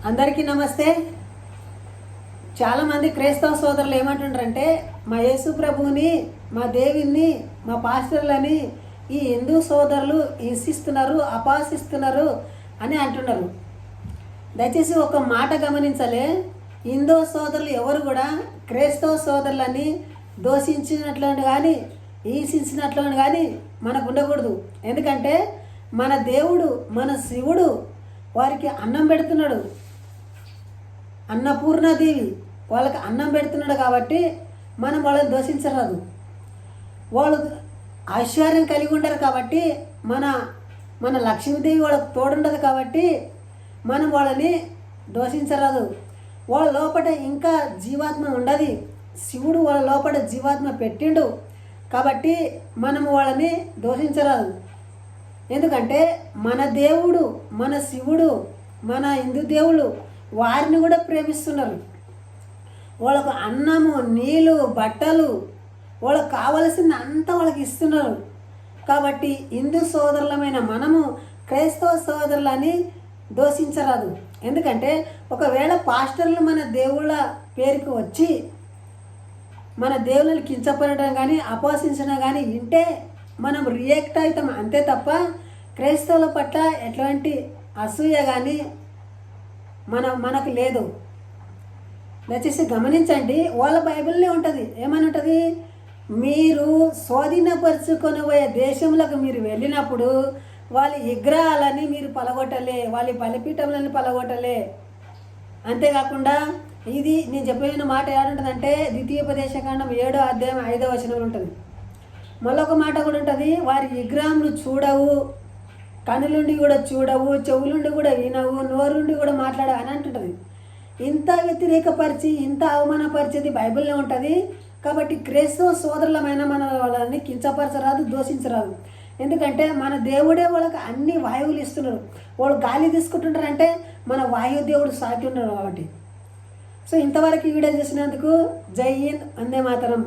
అందరికీ నమస్తే. చాలామంది క్రైస్తవ సోదరులు ఏమంటుంటారంటే మా యేసు ప్రభువుని, మా దేవుని, మా పాస్టర్లని ఈ హిందూ సోదరులు హింసిస్తున్నారు, అపహసిస్తున్నారు అని అంటున్నారు. దయచేసి ఒక మాట గమనించాలి. హిందూ సోదరులు ఎవరు కూడా క్రైస్తవ సోదరులని దోషించినట్లు కానీ హింసించినట్లు కానీ మనకు ఉండకూడదు. ఎందుకంటే మన దేవుడు, మన శివుడు వారికి అన్నం పెడుతున్నాడు. అన్నపూర్ణాదేవి వాళ్ళకి అన్నం పెడుతున్నాడు కాబట్టి మనం వాళ్ళని దోషించరాదు. వాళ్ళు ఐశ్వర్యం కలిగి ఉండరు కాబట్టి మన లక్ష్మీదేవి వాళ్ళకి తోడుండదు కాబట్టి మనం వాళ్ళని దోషించరాదు. వాళ్ళ లోపల ఇంకా జీవాత్మ ఉండదు. శివుడు వాళ్ళ లోపల జీవాత్మ పెట్టిండు కాబట్టి మనం వాళ్ళని దోషించరాదు. ఎందుకంటే మన దేవుడు, మన శివుడు, మన హిందూ దేవుళ్ళు వారిని కూడా ప్రేమిస్తున్నారు. వాళ్ళకు అన్నము, నీళ్ళు, బట్టలు, వాళ్ళకు కావలసింది అంతా వాళ్ళకి ఇస్తున్నారు. కాబట్టి హిందూ సోదరులమైన మనము క్రైస్తవ సోదరులని దోషించరాదు. ఎందుకంటే ఒకవేళ పాస్టర్లు మన దేవుళ్ళ పేరుకు వచ్చి మన దేవుళ్ళని కించపడడం కానీ అపహసించడం కానీ వింటే మనం రియాక్ట్ అవుతాం అంతే తప్ప క్రైస్తవుల పట్ల ఎట్లాంటి అసూయ కానీ మనకు లేదు. దయచేసి గమనించండి. వాళ్ళ బైబిల్నే ఉంటుంది. ఏమని ఉంటుంది? మీరు స్వాధీనపరుచుకొని పోయే దేశంలోకి మీరు వెళ్ళినప్పుడు వాళ్ళ విగ్రహాలని మీరు పలగొట్టలే, వాళ్ళ బలిపీఠములని పలగొట్టలే. అంతేకాకుండా ఇది నేను చెప్పిన మాట ఏడుంటుందంటే ద్వితీయోపదేశకాండం 7వ అధ్యాయం 5వ వచనంలో ఉంటుంది. మళ్ళొక మాట కూడా ఉంటుంది, వారి విగ్రహములు చూడవు, కనులుండి కూడా చూడవు, చెవులుండి కూడా వినవు, నోరుండి కూడా మాట్లాడవు అని అంటుంటుంది. ఇంత వ్యతిరేకపరిచి, ఇంత అవమానపరిచేది బైబిల్లో ఉంటుంది. కాబట్టి క్రైస్తవ సోదరులమైన మన వాళ్ళని కించపరచరాదు, దోషించరాదు. ఎందుకంటే మన దేవుడే వాళ్ళకి అన్ని వాయువులు ఇస్తున్నారు. వాళ్ళు గాలి తీసుకుంటుంటారంటే మన వాయు దేవుడు సాటి ఉన్నారు కాబట్టి. సో ఇంతవరకు ఈ వీడియో చేసినందుకు జై హింద్, వందే మాతరం.